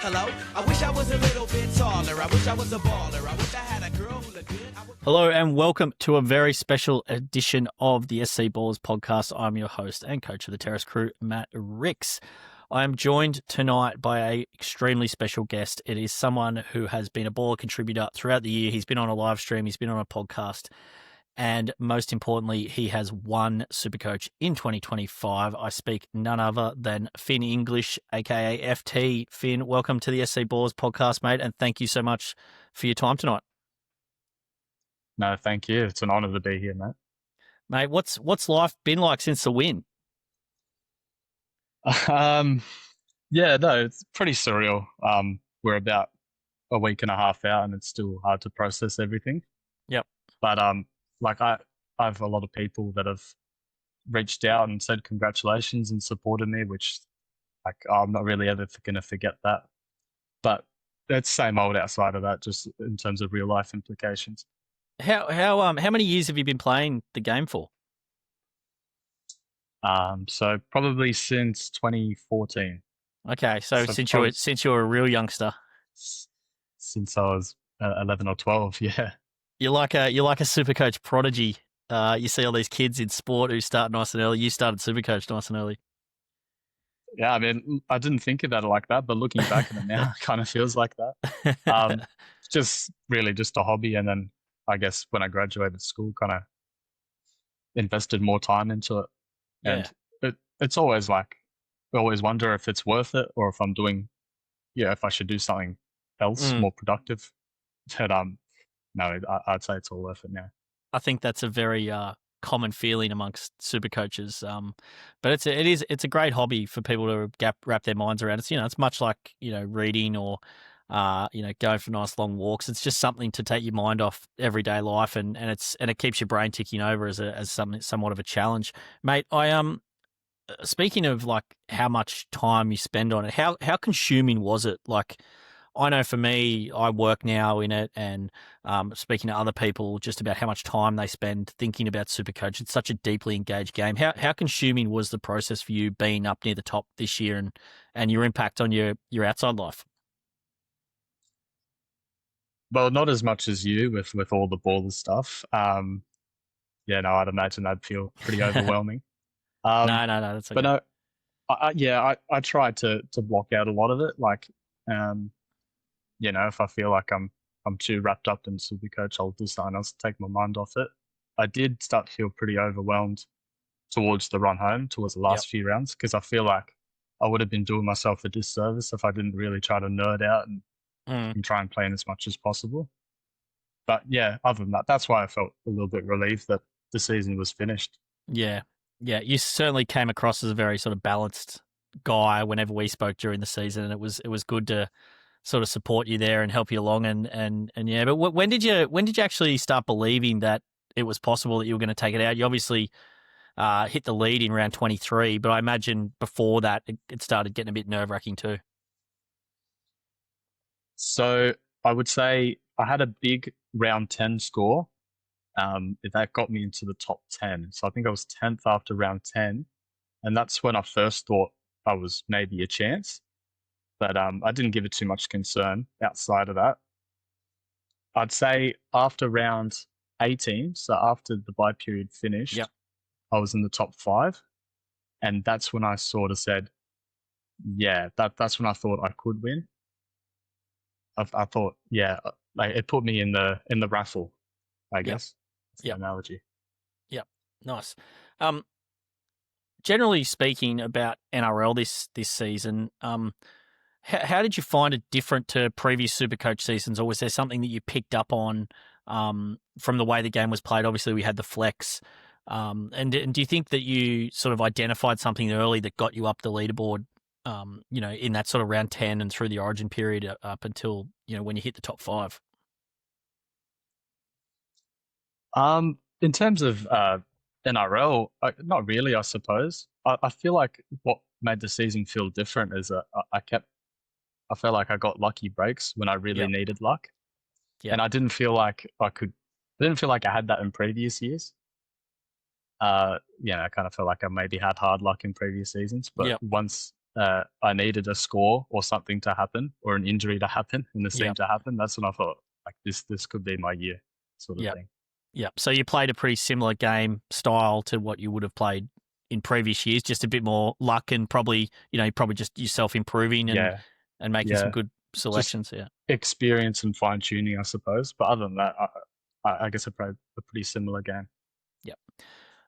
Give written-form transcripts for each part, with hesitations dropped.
Hello, I wish I was a little bit taller. I wish I was a baller. I wish I had a girl who looked good. Hello and welcome to a very special edition of the SC Ballers podcast. I'm your host and coach of the Terrace crew, Matt Ricks. I am joined tonight by an extremely special guest. It is someone who has been a baller contributor throughout the year. He's been on a live stream, he's been on a podcast, and most importantly, he has won SuperCoach in 2025. I speak none other than Finn English, aka FT. Finn, welcome to the SC Ballers podcast, mate, and thank you so much for your time tonight. No, thank you. It's an honour to be here, mate. Mate, what's life been like since the win? It's pretty surreal. We're about a week and a half out, and it's still hard to process everything. Yep. But I have a lot of people that have reached out and said congratulations and supported me, which I'm not really ever going to forget that. But that's same old outside of that, just in terms of real life implications. How many years have you been playing the game for? So probably since 2014. Okay, so since you were a real youngster. Since I was 11 or 12, yeah. You're like a SuperCoach prodigy. You see all these kids in sport who start nice and early. You started SuperCoach nice and early. Yeah, I mean, I didn't think about it like that, but looking back at it now, it kind of feels like that. Just really just a hobby, and then I guess when I graduated school, kind of invested more time into it. And it's always I always wonder if it's worth it or if I'm doing, if I should do something else more productive. But no, I'd say it's all worth it now. I think that's a very common feeling amongst super coaches. But it's a great hobby for people to wrap their minds around. It's much like reading or going for nice long walks. It's just something to take your mind off everyday life, and it keeps your brain ticking over as somewhat of a challenge, mate. Speaking of like how much time you spend on it, how consuming was it? Like, I know for me, I work now in it, and speaking to other people just about how much time they spend thinking about SuperCoach. It's such a deeply engaged game. How consuming was the process for you being up near the top this year, and your impact on your outside life? Well, not as much as you with all the baller stuff. I'd imagine that'd feel pretty overwhelming. No, that's okay. But no, I try to block out a lot of it. Like, if I feel like I'm too wrapped up in SuperCoach, I'll do something else to take my mind off it. I did start to feel pretty overwhelmed towards the run home, towards the last few rounds, because I feel like I would have been doing myself a disservice if I didn't really try to nerd out and try and play in as much as possible. But yeah, other than that, that's why I felt a little bit relieved that the season was finished. Yeah. You certainly came across as a very sort of balanced guy whenever we spoke during the season, and it was good to sort of support you there and help you along. And yeah, but when did you actually start believing that it was possible that you were going to take it out? You obviously hit the lead in round 23, but I imagine before that it started getting a bit nerve-wracking too. So I would say I had a big round 10 score. That got me into the top 10. So I think I was 10th after round 10. And that's when I first thought I was maybe a chance. But I didn't give it too much concern outside of that. I'd say after round 18, so after the bye period finished, I was in the top 5. And that's when I sort of said, that's when I thought I could win. I thought, it put me in the raffle, I guess. That's the analogy. Yep. Nice. Generally speaking about NRL this season, how did you find it different to previous SuperCoach seasons, or was there something that you picked up on from the way the game was played? Obviously, we had the flex. And do you think that you sort of identified something early that got you up the leaderboard, in that sort of round 10 and through the origin period up until, when you hit the top 5? In terms of NRL, not really, I suppose. I feel like what made the season feel different is that I felt like I got lucky breaks when I really needed luck. Yeah. And I didn't feel like I had that in previous years. I kind of felt like I maybe had hard luck in previous seasons, but once I needed a score or something to happen or an injury to happen and the same Yep. to happen, that's when I thought like this could be my year sort of Yep. thing. Yep. So you played a pretty similar game style to what you would have played in previous years, just a bit more luck and probably, probably just yourself improving and Yeah, making some yeah, good just selections. Yeah. experience and fine tuning, I suppose. But other than that, I guess I played a pretty similar game. Yep.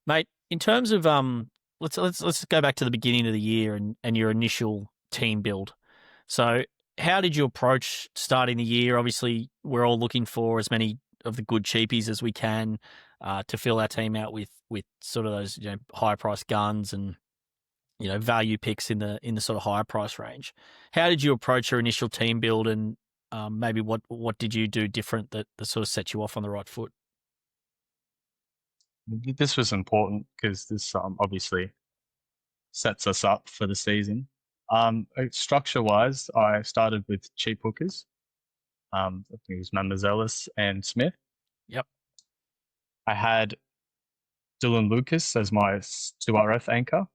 Mate, in terms of let's go back to the beginning of the year and your initial team build. So how did you approach starting the year? Obviously, we're all looking for as many of the good cheapies as we can to fill our team out with sort of those high price guns and value picks in the sort of higher price range. How did you approach your initial team build, and maybe what did you do different that sort of set you off on the right foot? This was important because this obviously sets us up for the season. Structure wise, I started with cheap hookers. I think it was Mamazellus and Smith. Yep. I had Dylan Lucas as my 2RF anchor.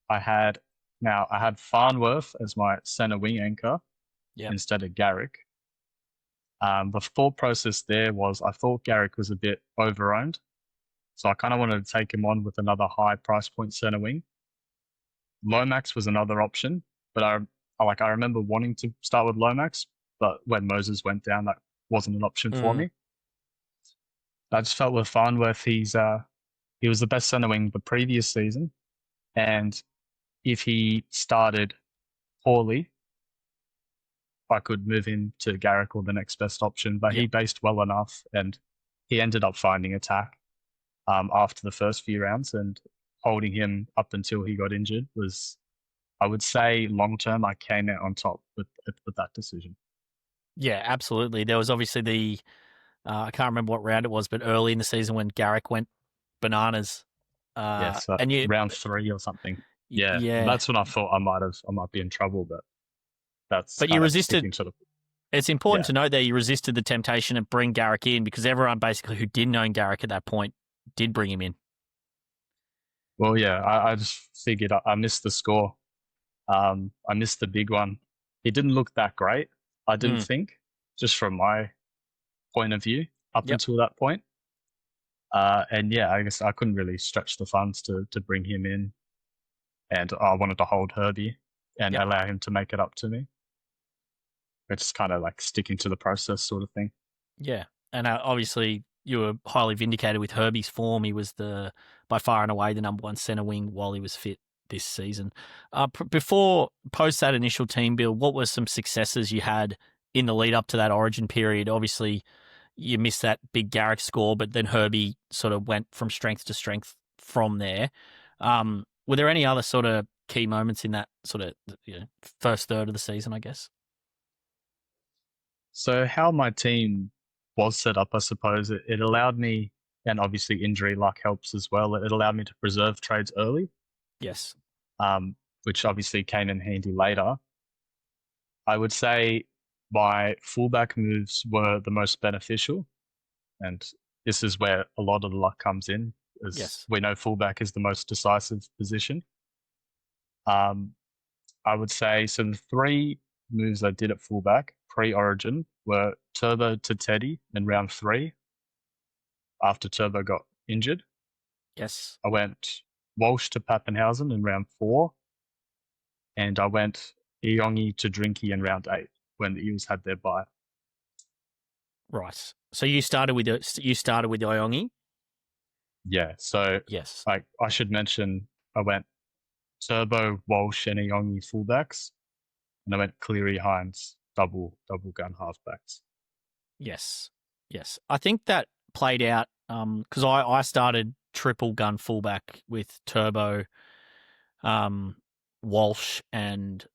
I had Farnworth as my center wing anchor Yep. instead of Garrick. The thought process there was I thought Garrick was a bit overowned, so I kind of wanted to take him on with another high price point center wing. Lomax was another option, but I remember wanting to start with Lomax, but when Moses went down, that wasn't an option for me. I just felt with Farnworth, he was the best center wing the previous season, and if he started poorly, I could move him to Garrick or the next best option. But Yep. he based well enough, and he ended up finding attack after the first few rounds, and holding him up until he got injured was, I would say, long term, I came out on top with that decision. Yeah, absolutely. There was obviously the I can't remember what round it was, but early in the season when Garrick went bananas. Yes, And you, round 3 or something. Yeah, yeah, that's when I thought I might be in trouble, but that's but you kind of resisted. sticking to the. It's important Yeah. to note that you resisted the temptation of bring Garrick in because everyone basically who didn't own Garrick at that point did bring him in. Well, yeah, I just figured I missed the score. I missed the big one. He didn't look that great, I didn't think, just from my point of view up Yep. until that point. And yeah, I guess I couldn't really stretch the funds to bring him in, and I wanted to hold Herbie and Yep. allow him to make it up to me. It's kind of like sticking to the process sort of thing. Yeah, and obviously you were highly vindicated with Herbie's form. He was by far and away the number one center wing while he was fit this season. Post that initial team build, what were some successes you had in the lead up to that Origin period? Obviously, you missed that big Garrick score, but then Herbie sort of went from strength to strength from there. Were there any other sort of key moments in that sort of first third of the season, I guess? So how my team was set up, I suppose, it allowed me, and obviously injury luck helps as well, it allowed me to preserve trades early, Yes. which obviously came in handy later. I would say my fullback moves were the most beneficial, and this is where a lot of the luck comes in, as Yes. we know fullback is the most decisive position. I would say, so the 3 moves I did at fullback pre-Origin were Turbo to Teddy in round 3 after Turbo got injured. Yes. I went Walsh to Pappenhausen in round 4, and I went Iongi to Drinky in round 8 when the Eels had their bye. Right. So you started with Iongi? Yeah, so Yes. I should mention I went Turbo, Walsh, and Iongi fullbacks, and I went Cleary, Hines, double gun halfbacks. Yes. Yes. I think that played out because I started triple gun fullback with Turbo, Walsh, and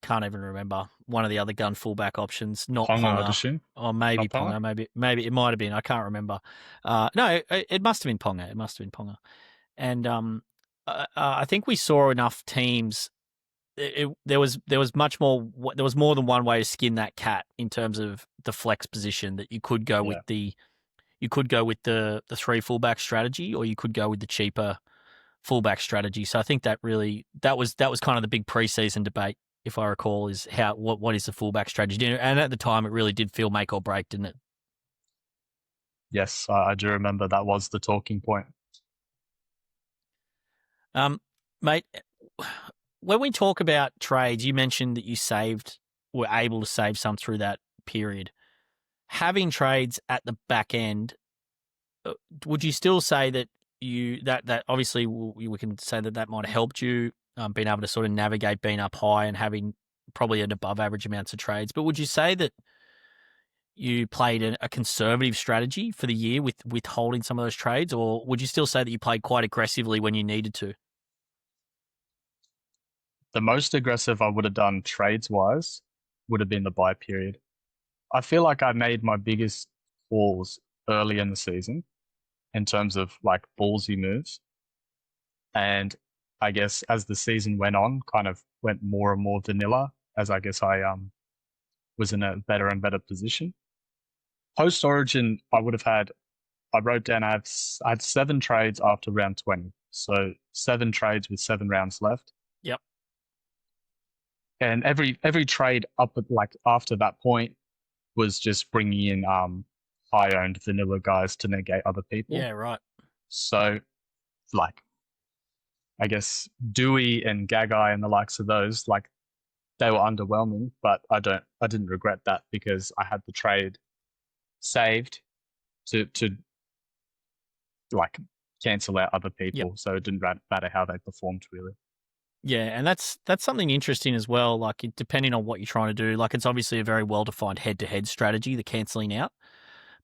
can't even remember one of the other gun fullback options. Not Ponga, I'd Ponga. assume. Or maybe Not Ponga? Ponga. Maybe it might have been. I can't remember. No, it must have been Ponga. It must have been Ponga. And I think we saw enough teams. There was much more. There was more than one way to skin that cat in terms of the flex position. That you could go with the 3 fullback strategy, or you could go with the cheaper fullback strategy. So I think that was kind of the big preseason debate, if I recall, is what is the fullback strategy? And at the time, it really did feel make or break, didn't it? Yes, I do remember that was the talking point. Mate, when we talk about trades, you mentioned that you were able to save some through that period. Having trades at the back end, would you still say that that obviously we can say that might have helped you being able to sort of navigate being up high and having probably an above average amounts of trades? But would you say that you played a conservative strategy for the year with holding some of those trades, or would you still say that you played quite aggressively when you needed to? The most aggressive I would have done trades-wise would have been the buy period. I feel like I made my biggest falls early in the season in terms of like ballsy moves. And I guess as the season went on, kind of went more and more vanilla as I guess I was in a better and better position. Post Origin, I wrote down I had 7 trades after round 20. So 7 trades with 7 rounds left. Yep. And every trade up at, like after that point was just bringing in high owned vanilla guys to negate other people. Yeah, right. So like I guess Dewey and Gagai and the likes of those, like they were underwhelming, but I didn't regret that because I had the trade saved to like cancel out other people. Yep. So it didn't matter how they performed really. Yeah, and that's something interesting as well. Like, depending on what you're trying to do, like it's obviously a very well-defined head-to-head strategy, the cancelling out.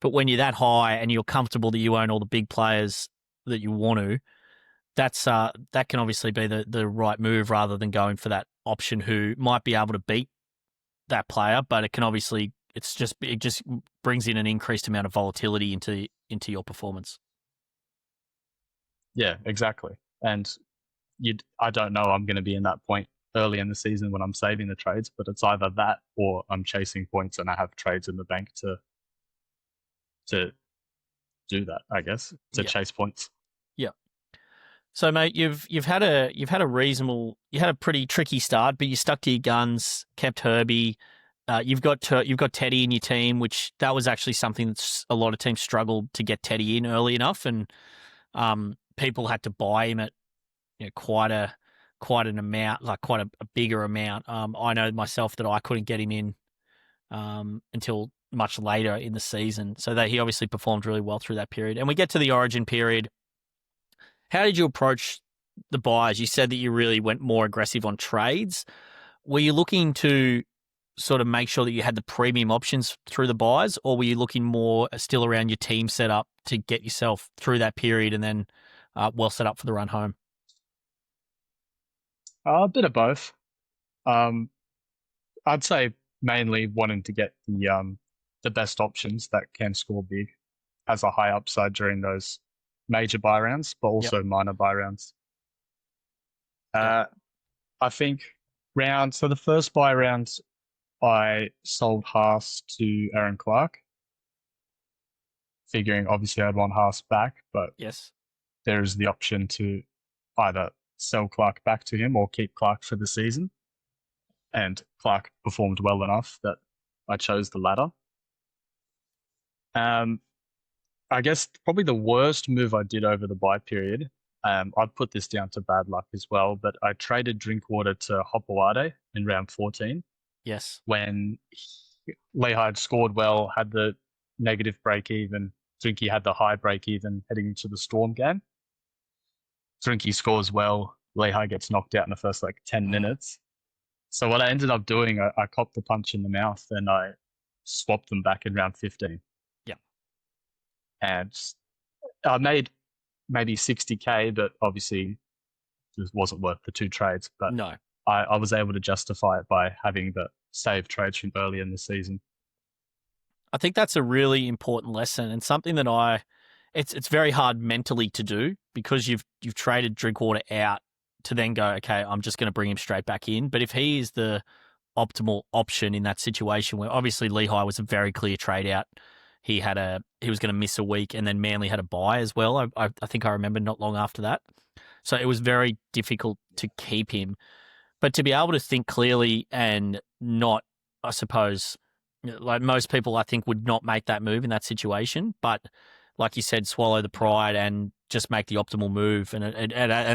But when you're that high and you're comfortable that you own all the big players that you want to, that can obviously be the right move rather than going for that option who might be able to beat that player, but it just brings in an increased amount of volatility into your performance. Yeah, exactly. And I don't know I'm going to be in that point early in the season when I'm saving the trades, but it's either that or I'm chasing points and I have trades in the bank to do that, I guess, to chase points. Yeah. So, mate, you've had a pretty tricky start, but you stuck to your guns, kept Herbie. You've got Teddy in your team, which that was actually something that a lot of teams struggled to get Teddy in early enough, and people had to buy him at quite an amount, like quite a bigger amount. I know myself that I couldn't get him in until much later in the season, so that he obviously performed really well through that period. And we get to the Origin period. How did you approach the buys? You said that you really went more aggressive on trades. Were you looking to sort of make sure that you had the premium options through the buys, or were you looking more still around your team setup to get yourself through that period and then well set up for the run home? A bit of both. I'd say mainly wanting to get the best options that can score big, has a high upside during those major buy rounds, but also minor buy rounds. I think so the first buy round, I sold Haas to Aaron Clark, figuring obviously I'd want Haas back, but yes, there is the option to either sell Clark back to him or keep Clark for the season. And Clark performed well enough that I chose the latter. I guess probably the worst move I did over the buy period, I'd put this down to bad luck as well, but I traded Drinkwater to Hopewade in round 14. Yes. When Lehigh had scored well, had the negative break even, Drinky had the high break even heading into the Storm game. Drinky scores well, Lehigh gets knocked out in the first 10 minutes. So what I ended up doing, I copped the punch in the mouth and I swapped them back in round 15. Yeah. And I made maybe 60K, but obviously it wasn't worth the 2 trades. But no, I was able to justify it by having the save trades from early in the season. I think that's a really important lesson and something that it's very hard mentally to do because you've traded Drinkwater out to then go, okay, I'm just going to bring him straight back in. But if he is the optimal option in that situation where obviously Lehigh was a very clear trade out, he was going to miss a week and then Manly had a buy as well. I think I remember not long after that. So it was very difficult to keep him. But to be able to think clearly and not, I suppose, like most people, I think, would not make that move in that situation. But like you said, swallow the pride and just make the optimal move. And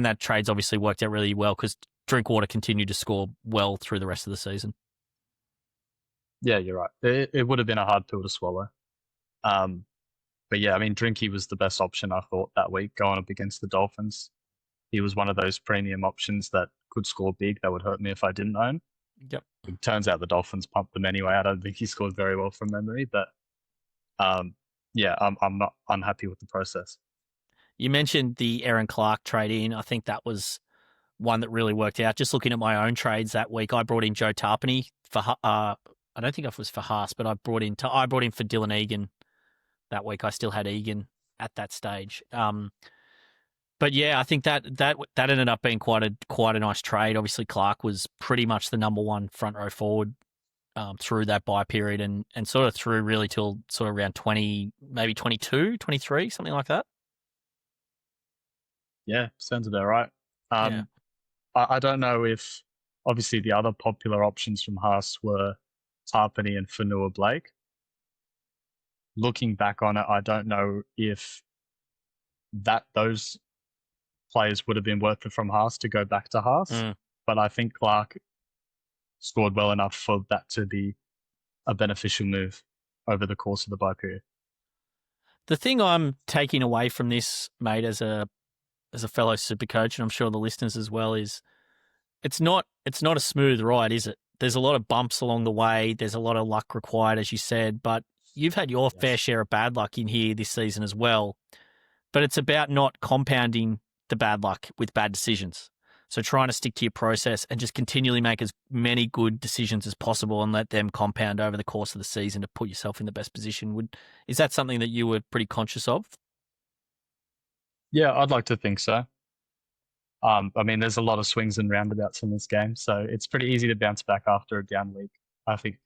that trade's obviously worked out really well because Drinkwater continued to score well through the rest of the season. Yeah, you're right. It would have been a hard pill to swallow. But yeah, I mean, Drinky was the best option, I thought, that week going up against the Dolphins. He was one of those premium options that could score big. That would hurt me if I didn't own. Yep. It turns out the Dolphins pumped them anyway. I don't think he scored very well from memory, but yeah, I'm not unhappy with the process. You mentioned the Aaron Clark trade in. I think that was one that really worked out. Just looking at my own trades that week, I brought in Joe Tarpany for. I don't think it was for Haas, but I brought in for Dylan Egan that week. I still had Egan at that stage. But yeah, I think that ended up being quite a nice trade. Obviously, Clark was pretty much the number one front row forward through that bye period and sort of through really till sort of around 20, maybe 22, 23, something like that. Yeah, sounds about right. Yeah. I don't know if, obviously, the other popular options from Haas were Tarpany and Fanua Blake. Looking back on it, I don't know if those players would have been worth it from Haas to go back to Haas. But I think Clark scored well enough for that to be a beneficial move over the course of the bye period. The thing I'm taking away from this, mate, as a fellow super coach, and I'm sure the listeners as well, is it's not a smooth ride, is it? There's a lot of bumps along the way. There's a lot of luck required, as you said, but you've had your fair share of bad luck in here this season as well. But it's about not compounding the bad luck with bad decisions. So trying to stick to your process and just continually make as many good decisions as possible and let them compound over the course of the season to put yourself in the best position. Is that something that you were pretty conscious of? Yeah, I'd like to think so. I mean, there's a lot of swings and roundabouts in this game, so it's pretty easy to bounce back after a down week. I think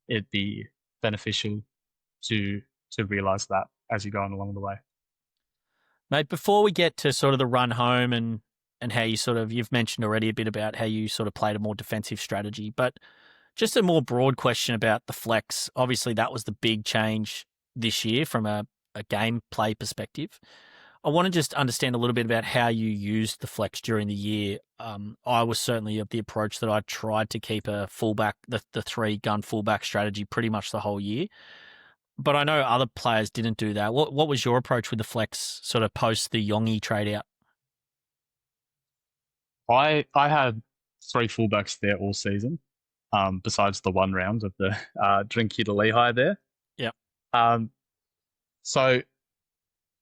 it'd be beneficial to realize that as you're going along the way. Mate, before we get to sort of the run home and how you've mentioned already a bit about how you sort of played a more defensive strategy, but just a more broad question about the flex. Obviously, that was the big change this year from a gameplay perspective. I want to just understand a little bit about how you used the flex during the year. I was certainly of the approach that I tried to keep a fullback, the 3-gun fullback strategy pretty much the whole year. But I know other players didn't do that. What was your approach with the flex sort of post the Yongi trade out? I had 3 fullbacks there all season, besides the 1 round of the Drinky to Lehigh there. Yep. So,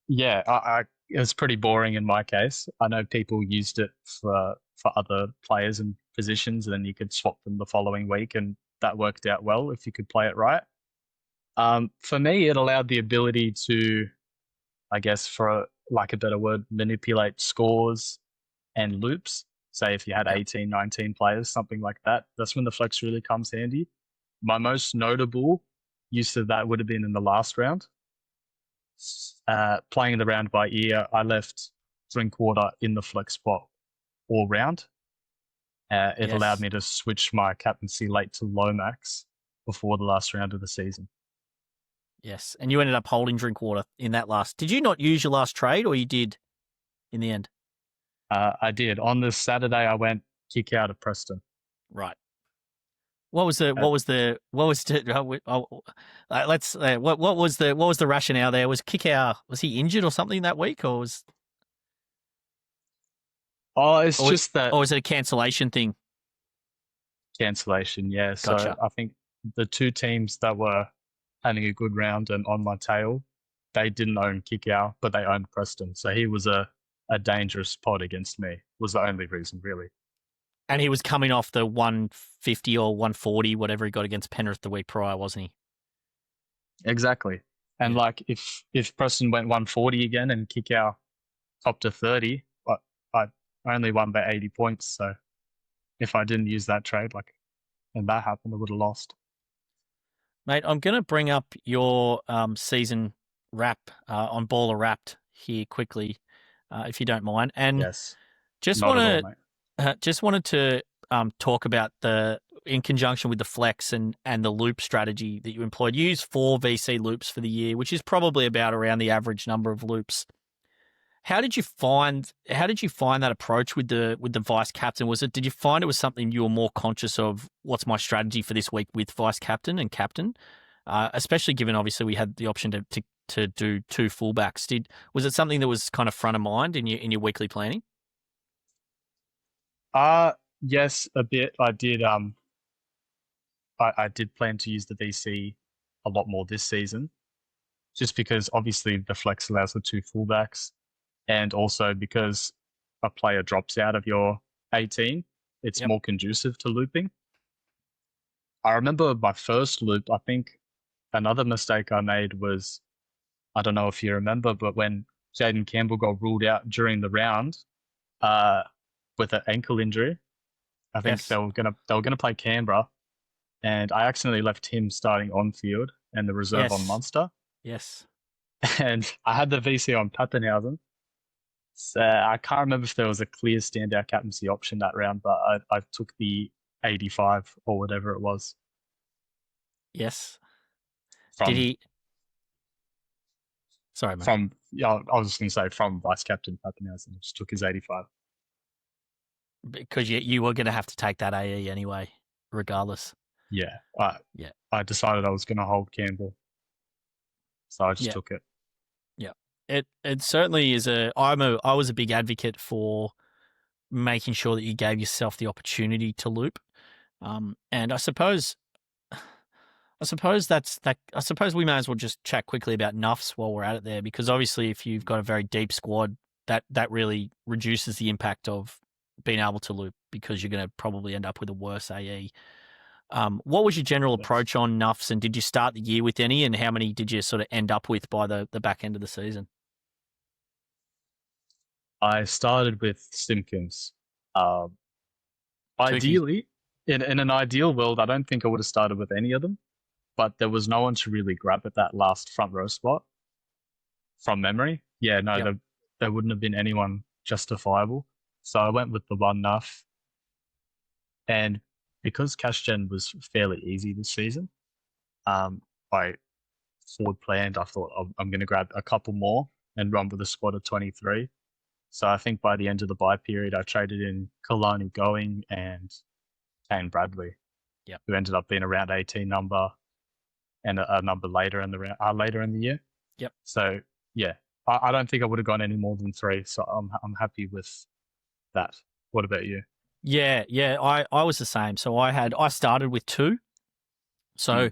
yeah, it was pretty boring in my case. I know people used it for other players and positions, and then you could swap them the following week, and that worked out well if you could play it right. For me, it allowed the ability to, I guess, for lack of a better word, manipulate scores and loops. Say if you had 18, 19 players, something like that, that's when the flex really comes handy. My most notable use of that would have been in the last round. Playing the round by ear, I left Drinkwater in the flex spot all round. It allowed me to switch my captaincy late to Lomax before the last round of the season. Yes, and you ended up holding Drinkwater in that last. Did you not use your last trade, or you did in the end? I did. On the Saturday, I went kick out of Preston. Right. What was the rationale there? Was Kickow, was he injured or something that week, or was? Oh, it's just that. Or was it a cancellation thing? Cancellation, yeah. Gotcha. So I think the 2 teams that were having a good round and on my tail, they didn't own Kickow, but they owned Preston. So he was a dangerous pod against me, was the only reason, really. And he was coming off the 150 or 140, whatever he got against Penrith the week prior, wasn't he? Exactly. And like if Preston went 140 again and Kickow top to 30, I only won by 80 points. So if I didn't use that trade, and that happened, I would have lost. Mate, I'm going to bring up your season wrap on Baller Wrapped here quickly, if you don't mind. And yes. Just Not at all, want mate. to just wanted to talk about in conjunction with the flex and the loop strategy that you employed. You used 4 VC loops for the year, which is probably about around the average number of loops. How did you find that approach with the vice captain? Did you find it was something you were more conscious of? What's my strategy for this week with vice captain and captain, especially given obviously we had the option to do 2 fullbacks. Was it something that was kind of front of mind in your weekly planning? Yes, a bit. I did. I did plan to use the VC a lot more this season, just because obviously the flex allows the 2 fullbacks, and also because a player drops out of your 18, it's Yep. more conducive to looping. I remember my first loop, I think another mistake I made was, I don't know if you remember, but when Jaden Campbell got ruled out during the round uh, with an ankle injury, I think Yes. they were gonna play Canberra, and I accidentally left him starting on field and the reserve on Yes. Munster, Yes. and I had the VC on Pappenhausen. So I can't remember if there was a clear standout captaincy option that round, but I took the 85 or whatever it was Yes. Did from he? Sorry, mate. from yeah, I was just gonna say from vice captain Pappenhausen. Just took his 85. Because you were going to have to take that AE anyway, regardless. Yeah, Yeah. I decided I was gonna hold Campbell, so I just Yeah. took it. Yeah. It certainly is I was a big advocate for making sure that you gave yourself the opportunity to loop. And I suppose that's that. I suppose we may as well just chat quickly about Nuffs while we're at it there, because obviously if you've got a very deep squad, that really reduces the impact of being able to loop, because you're going to probably end up with a worse AE. What was your general approach on Nuffs, and did you start the year with any, and how many did you sort of end up with by the back end of the season? I started with Simpkins. Tukey. Ideally, in an ideal world, I don't think I would have started with any of them, but there was no one to really grab at that last front row spot from memory. Yeah, no, Yep. there wouldn't have been anyone justifiable. So I went with the one Nuff. And because cash gen was fairly easy this season, I forward planned. I thought I'm going to grab a couple more and run with a squad of 23. So I think by the end of the buy period, I traded in Kalani Going and Kane Bradley, Yep. who ended up being a round 18 number and a number later in the year. Yep. So yeah, I don't think I would have gone any more than 3. So I'm happy with that. What about you? Yeah, I was the same. So I started with 2. So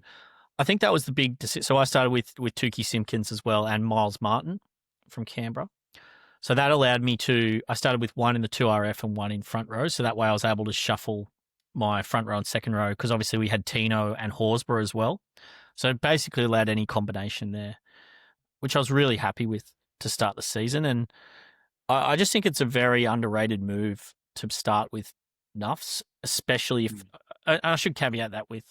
I think that was the big decision. So I started with Tukey Simpkins as well, and Miles Martin from Canberra. So that allowed me I started with 1 in the 2RF and 1 in front row. So that way I was able to shuffle my front row and second row, because obviously we had Tino and Horsburgh as well. So it basically allowed any combination there, which I was really happy with to start the season. And I just think it's a very underrated move to start with Nuffs, especially if, and I should caveat that with,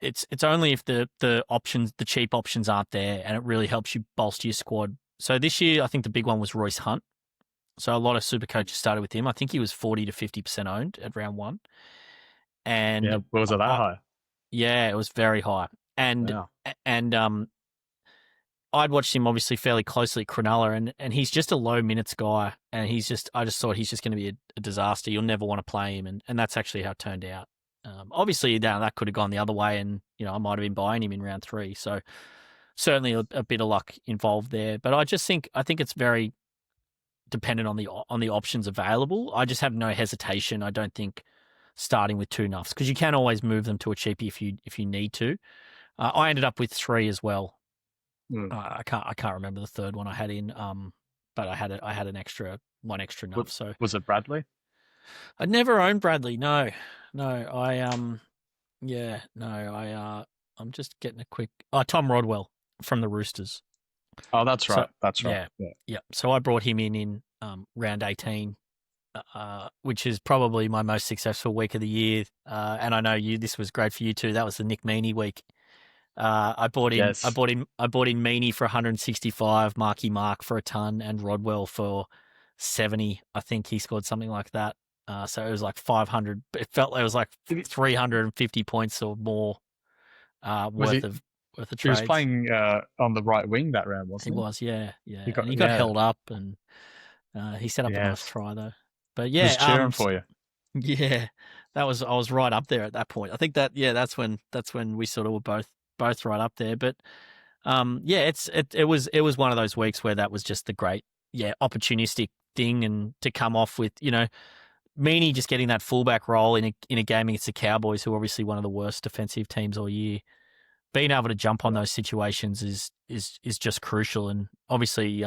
it's only if the cheap options aren't there, and it really helps you bolster your squad. So this year, I think the big one was Royce Hunt. So a lot of super coaches started with him. I think he was 40 to 50% owned at round 1. And Yeah, was it that high? Yeah, it was very high. And Wow. I'd watched him obviously fairly closely at Cronulla, and he's just a low minutes guy, and I just thought he's just going to be a disaster. You'll never want to play him, and that's actually how it turned out. Obviously, that could have gone the other way, and I might have been buying him in round 3. So certainly a bit of luck involved there. But I think it's very dependent on the options available. I just have no hesitation. I don't think starting with 2 Nuffs, because you can always move them to a cheapie if you need to. I ended up with 3 as well. I can't remember the third one I had in, but I had one extra Nuff. So was it Bradley? I never owned Bradley. No, I'm just getting a quick. Oh, Tom Rodwell from the Roosters. Oh, that's right. That's Yeah, right. yeah. So I brought him in round 18, which is probably my most successful week of the year. And I know this was great for you too. That was the Nick Meaney week. I bought in Meaney for 165, Marky Mark for a ton, and Rodwell for 70. I think he scored something like that. So it was like 500. It felt like it was like 350 points or more Was worth he? of He was trades. playing on the right wing that round, He wasn't he? was, yeah. He And got he got yeah. held up, and he set up a nice Yes, try though. But he was yeah, cheering for you. yeah, I was right up there at that point. I think that's when we sort of were both right up there. But yeah, it was one of those weeks where that was just the great, opportunistic thing, and to come off with, Meaney just getting that fullback role in a game against the Cowboys, who are obviously one of the worst defensive teams all year. Being able to jump on Yeah. those situations is just crucial. And obviously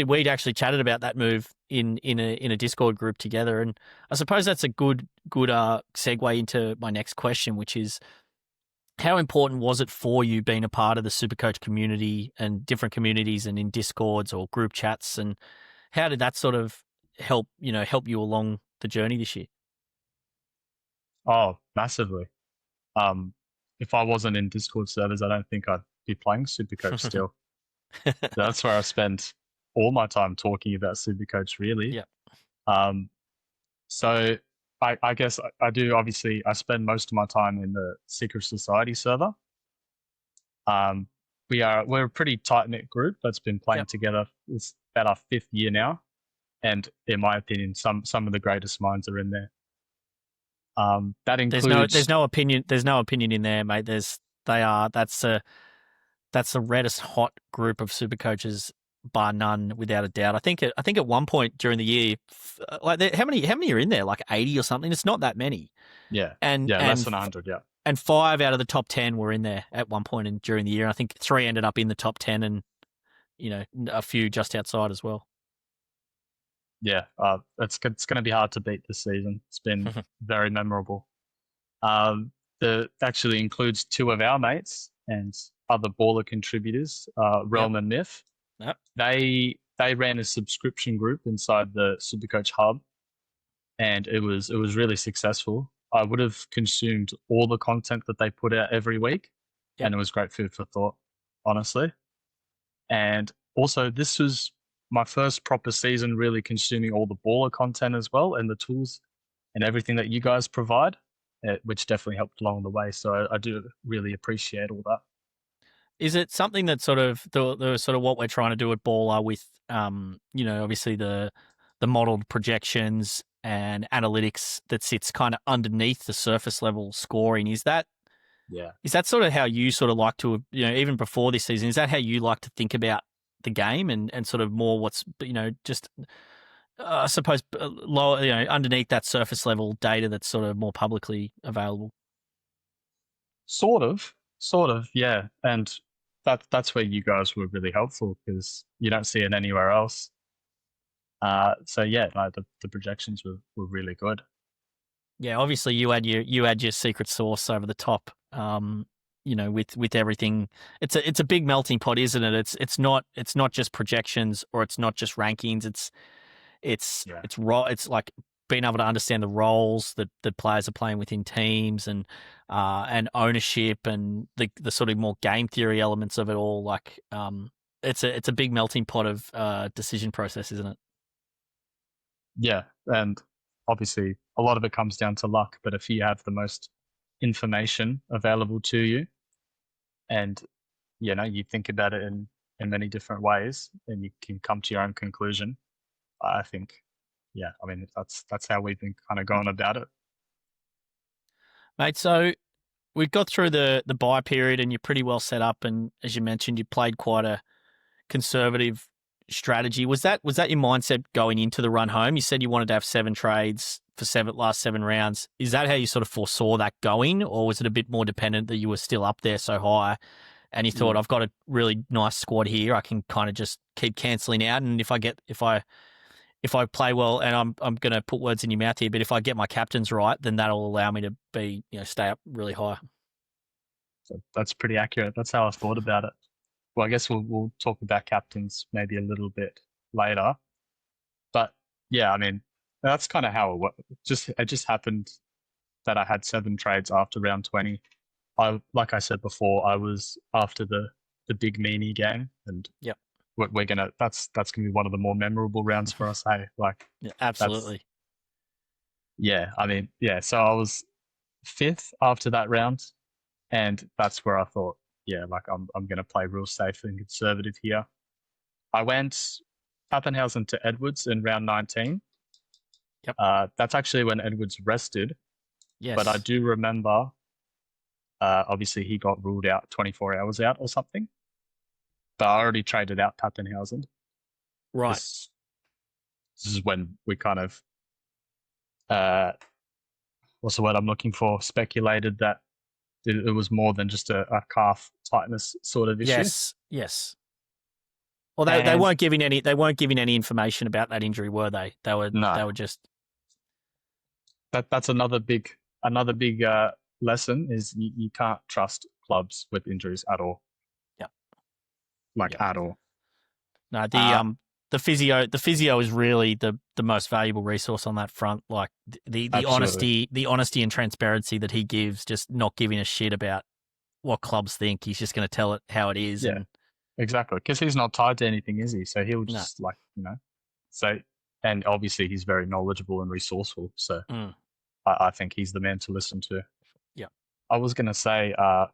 we'd actually chatted about that move in a Discord group together, and I suppose that's a good segue into my next question, which is, how important was it for you being a part of the SuperCoach community and different communities and in Discords or group chats, and how did that sort of help you along the journey this year? Oh, massively. Um, if I wasn't in Discord servers, I don't think I'd be playing Supercoach still. That's where I spend all my time talking about Supercoach, really. Yeah. Um, so I guess I do. Obviously, I spend most of my time in the Secret Society server. We're a pretty tight knit group that's been playing Yep. together. It's about our 5th year now, and in my opinion, some of the greatest minds are in there. That includes There's no opinion in there, mate. That's the reddest hot group of super coaches, bar none, without a doubt. I think at one point during the year, how many are in there? Like 80 or something. It's not that many. yeah, And less than 100, yeah. and 5 out of the top 10 were in there at one point during the year. I think 3 ended up in the top 10, and a few just outside as well. Yeah, it's going to be hard to beat this season. It's been very memorable. The actually includes 2 of our mates and other baller contributors, Realm and Nuff. Yep. They ran a subscription group inside the Supercoach hub, and it was really successful. I would have consumed all the content that they put out every week, Yep. and it was great food for thought, honestly. And also, this was my first proper season really consuming all the baller content as well, and the tools and everything that you guys provide, which definitely helped along the way. So I do really appreciate all that. Is it something that sort of the sort of what we're trying to do at Baller with, obviously the modeled projections and analytics that sits kind of underneath the surface level scoring? Is that sort of how you sort of like to, even before this season, is that how you like to think about the game, and sort of more what's, just I suppose lower, underneath that surface level data that's sort of more publicly available? Sort of, yeah. And that's where you guys were really helpful, because you don't see it anywhere else. So yeah, like the projections were really good. Yeah, obviously you add your secret sauce over the top. With everything, it's a big melting pot, isn't it? It's not just projections, or it's not just rankings. It's like being able to understand the roles that players are playing within teams, and ownership, and the sort of more game theory elements of it all. Like it's a big melting pot of decision process, isn't it? Yeah, and obviously a lot of it comes down to luck. But if you have the most information available to you, and you think about it in many different ways, and you can come to your own conclusion, I think, yeah, I mean, that's how we've been kind of going about it. Mate, so we've got through the buy period, and you're pretty well set up, and as you mentioned, you played quite a conservative strategy. Was that your mindset going into the run home? You said you wanted to have 7 trades for last 7 rounds. Is that how you sort of foresaw that going, or was it a bit more dependent that you were still up there so high, and you thought, I've got a really nice squad here, I can kind of just keep cancelling out, and if I play well, and I'm going to put words in your mouth here, but if I get my captains right, then that'll allow me to be, stay up really high? So that's pretty accurate. That's how I thought about it. Well, I guess we'll talk about captains maybe a little bit later. But yeah, I mean, that's kind of how it worked. It just happened that I had 7 trades after round 20. Like I said before, I was after the big meanie game, and Yep. we're gonna that's gonna be one of the more memorable rounds for us. Hey, like Yeah, that's absolutely. yeah. I mean, yeah. So I was fifth after that round, and that's where I thought, yeah, like I'm gonna play real safe and conservative here. I went Pappenhausen to Edwards in round 19. Yep. That's actually when Edwards rested, but I Yes. do remember. Obviously, he got ruled out 24 hours out or something. But I already traded out Pappenhausen. Right. This is when we kind of uh, what's the word I'm looking for? Speculated that it was more than just a calf tightness sort of issue. Yes. Yes. Well, they And weren't giving any information about that injury, were they? They were just that's another big lesson is you can't trust clubs with injuries at all. Yep. Like at all. No, the physio is really the most valuable resource on that front. Like the honesty and transparency that he gives, just not giving a shit about what clubs think. He's just going to tell it how it is. Yeah, and exactly. Because he's not tied to anything, is he? So he'll just So, and obviously he's very knowledgeable and resourceful. So I think he's the man to listen to. Yeah. I was going to say, I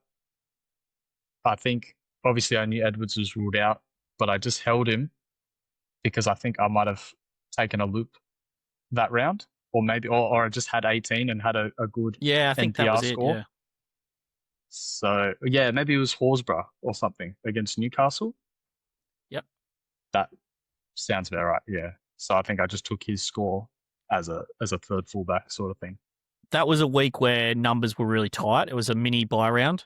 think obviously I knew Edwards was ruled out, but I just held him because I think I might have taken a loop that round, or maybe, or I just had 18 and had a good I think that was score. Yeah. So yeah, maybe it was Horsburgh or something against Newcastle. Yep. That sounds about right. Yeah. So I think I just took his score as a third fullback sort of thing. That was a week where numbers were really tight. It was a mini buy round,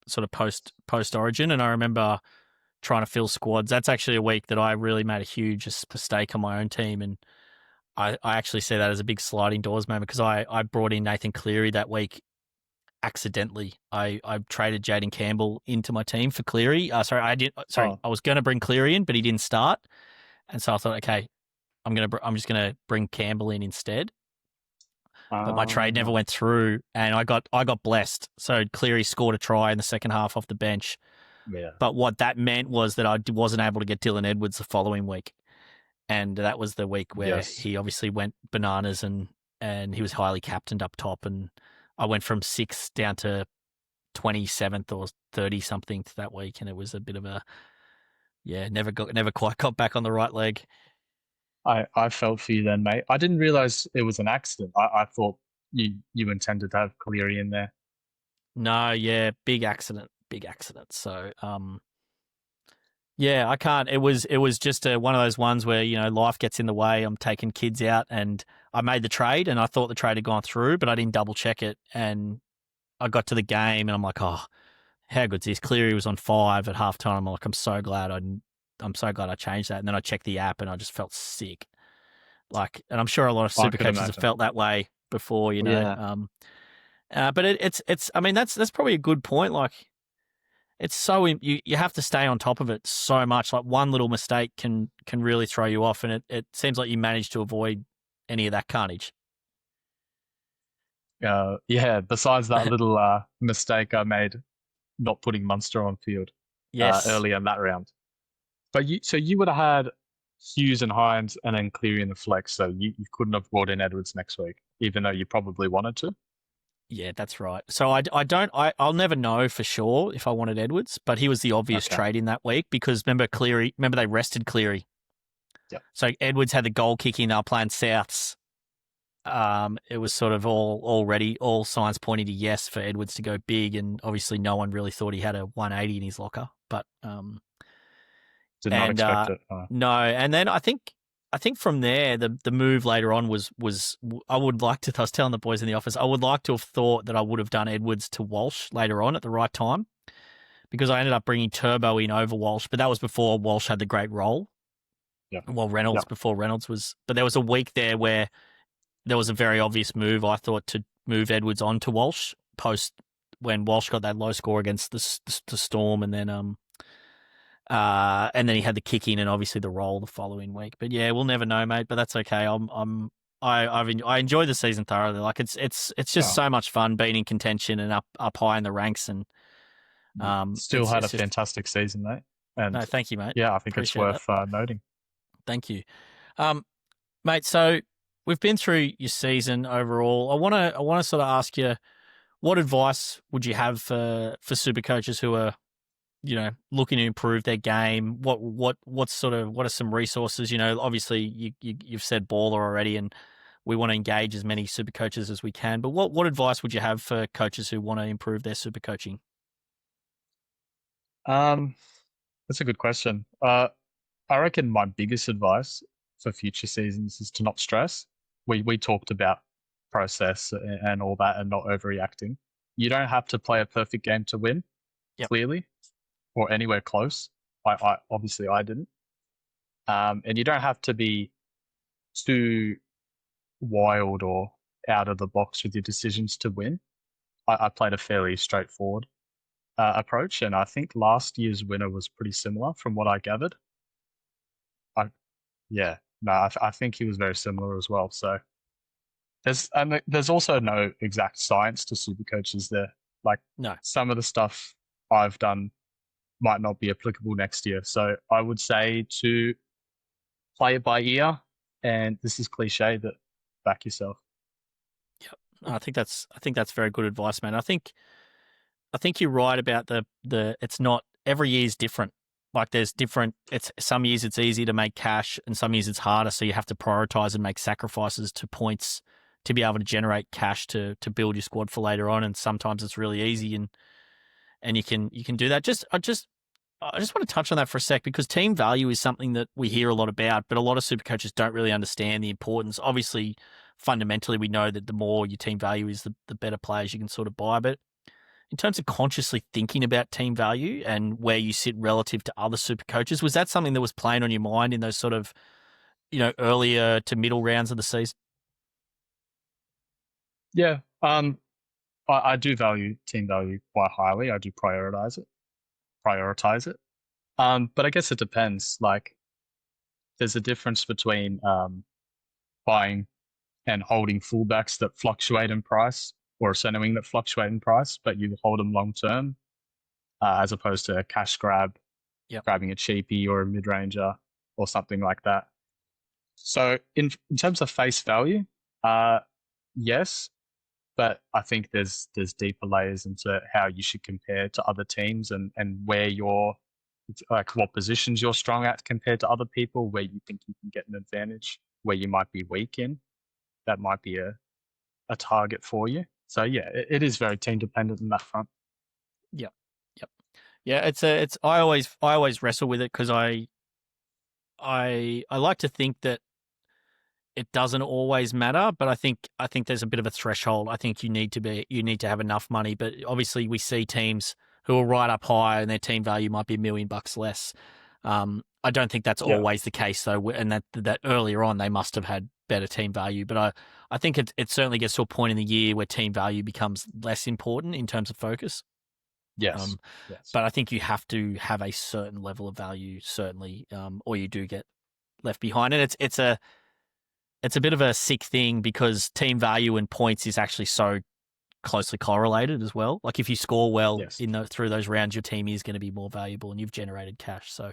sort of post Origin, and I remember trying to fill squads. That's actually a week that I really made a huge mistake on my own team, and I actually see that as a big sliding doors moment because I brought in Nathan Cleary that week accidentally. I traded Jaden Campbell into my team for Cleary. I was going to bring Cleary in, but he didn't start, and so I thought, okay, I'm just gonna bring Campbell in instead. But my trade never went through, and I got blessed. So Cleary scored a try in the second half off the bench. Yeah. But what that meant was that I wasn't able to get Dylan Edwards the following week, and that was the week where he obviously went bananas, and he was highly captained up top, and I went from 6th down to 27th or 30 something that week, and it was a bit of a never quite got back on the right leg. I felt for you then, mate. I didn't realize it was an accident. I thought you intended to have Cleary in there. No, yeah, big accident. So, I can't. It was just one of those ones where, life gets in the way. I'm taking kids out, and I made the trade, and I thought the trade had gone through, but I didn't double check it. And I got to the game, and I'm like, oh, how good's this? Cleary was on 5 at halftime. I'm like, I'm so glad I changed that. And then I checked the app, and I just felt sick. Like, and I'm sure a lot of super coaches have felt that way before, Yeah. But it's. I mean, that's probably a good point. Like, it's so you have to stay on top of it so much. Like, one little mistake can really throw you off, and it seems like you managed to avoid any of that carnage. Besides that little mistake I made, not putting Munster on field early in that round. But you would have had Hughes and Hines and then Cleary in the flex, so you couldn't have brought in Edwards next week, even though you probably wanted to. Yeah, that's right. So I'll never know for sure if I wanted Edwards, but he was the obvious trade in that week because remember they rested Cleary. Yep. So Edwards had the goal kicking, they were playing Souths. It was sort of all signs pointing to yes for Edwards to go big, and obviously no one really thought he had a 180 in his locker, but did not expect it. No, and then I think from there the move later on was I was telling the boys in the office I would like to have thought that I would have done Edwards to Walsh later on at the right time, because I ended up bringing Turbo in over Walsh, but that was before Walsh had the great role. Yeah. Well, before Reynolds was, but there was a week there where there was a very obvious move, I thought, to move Edwards on to Walsh post when Walsh got that low score against the Storm, and then he had the kicking and obviously the roll the following week. But yeah, we'll never know, mate. But that's okay. I enjoy the season thoroughly. Like it's just so much fun being in contention and up high in the ranks, and still had a fantastic season, mate. No, And thank you, mate. yeah, I think it's Appreciate worth that. noting. Thank you. Mate, so we've been through your season overall. I want to sort of ask you, what advice would you have for super coaches who are, looking to improve their game? What are some resources? Obviously you've said baller already, and we want to engage as many super coaches as we can. But what advice would you have for coaches who want to improve their super coaching? That's a good question. I reckon my biggest advice for future seasons is to not stress. We talked about process and all that and not overreacting. You don't have to play a perfect game to win, Yep. clearly, or anywhere close. I obviously I didn't. And you don't have to be too wild or out of the box with your decisions to win. I played a fairly straightforward approach, and I think last year's winner was pretty similar from what I gathered. I, yeah, no, I think he was very similar as well. So there's also no exact science to super coaches there. Like No. some of the stuff I've done might not be applicable next year. So I would say to play it by ear, and this is cliche, but back yourself. Yep. I think that's very good advice, man. I think you're right about the it's not, every year is different. Like there's different, it's some years it's easy to make cash and some years it's harder. So you have to prioritize and make sacrifices to points to be able to generate cash to build your squad for later on. And sometimes it's really easy and you can do that. I just want to touch on that for a sec, because team value is something that we hear a lot about, but a lot of super coaches don't really understand the importance. Obviously, fundamentally, we know that the more your team value is, the better players you can sort of buy. But in terms of consciously thinking about team value and where you sit relative to other super coaches, was that something that was playing on your mind in those sort of, earlier to middle rounds of the season? Yeah, I do value team value quite highly. I do prioritize it. But I guess it depends. Like, there's a difference between buying and holding fullbacks that fluctuate in price, or a centre wing that fluctuate in price, but you hold them long term, as opposed to a cash grab, grabbing a cheapie or a mid ranger or something like that. So in terms of face value, yes, but I think there's deeper layers into how you should compare to other teams, and where you're, like, what positions you're strong at compared to other people, where you think you can get an advantage, where you might be weak in. That might be a target for you. So yeah, it is very team dependent in that front. Yep. Yep. Yeah, I always wrestle with it, because I like to think that it doesn't always matter, but I think there's a bit of a threshold. I think you need to have enough money, but obviously we see teams who are right up high and their team value might be $1 million less. I don't think that's always the case though, and that earlier on they must have had better team value. But I think it certainly gets to a point in the year where team value becomes less important in terms of focus. Yes. Yes. But I think you have to have a certain level of value, certainly, or you do get left behind. And it's a bit of a sick thing, because team value and points is actually so closely correlated as well. Like if you score well through those rounds, your team is going to be more valuable and you've generated cash. So,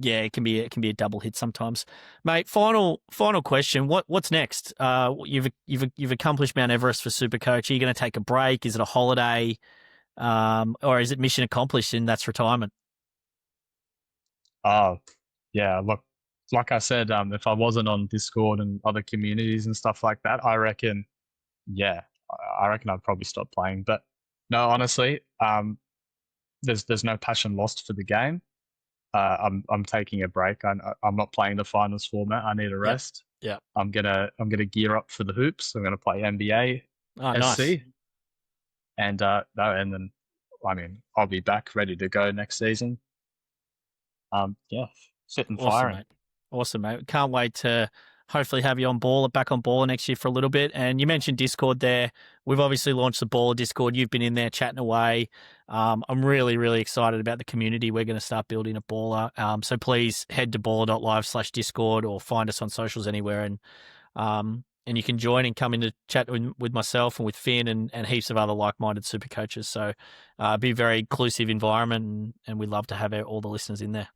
yeah, it can be a double hit sometimes, mate. Final question. What's next? You've accomplished Mount Everest for Supercoach. Are you going to take a break? Is it a holiday? Or is it mission accomplished and that's retirement? Oh, yeah. Look, like I said, if I wasn't on Discord and other communities and stuff like that, I reckon I'd probably stop playing. But no, honestly, there's no passion lost for the game. I'm taking a break. I'm not playing the finals format. I need a rest. Yeah. I'm gonna gear up for the hoops. I'm gonna play NBA, SC, Nice. and and then, I mean, I'll be back ready to go next season. Yeah, fit and firing. Awesome, mate. Can't wait to hopefully have you back on Baller next year for a little bit. And you mentioned Discord there. We've obviously launched the Baller Discord. You've been in there chatting away. I'm really, really excited about the community we're going to start building at Baller. So please head to ballr.live/Discord or find us on socials anywhere and and you can join and come in to chat with myself and with Finn and heaps of other like-minded super coaches. So be a very inclusive environment, and we'd love to have all the listeners in there.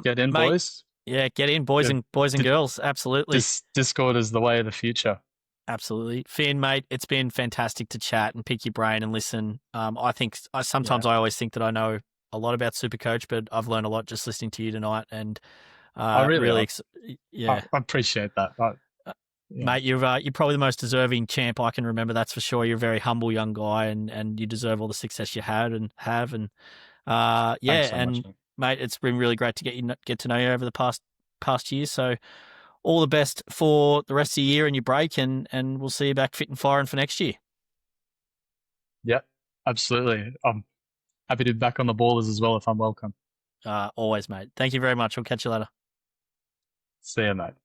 Get in, mate, boys. Yeah, get in, boys and girls. Absolutely. Discord is the way of the future. Absolutely. Finn, mate, it's been fantastic to chat and pick your brain and listen. I think sometimes I always think that I know a lot about SuperCoach, but I've learned a lot just listening to you tonight. And I really I appreciate that. Mate, you're probably the most deserving champ I can remember. That's for sure. You're a very humble young guy, and you deserve all the success you had and have. And Thanks so much, mate, it's been really great to get to know you over the past year. So all the best for the rest of the year and your break, and we'll see you back fit and firing for next year. Yeah, absolutely. I'm happy to be back on the ballers as well if I'm welcome. Always, mate. Thank you very much. We'll catch you later. See you, mate.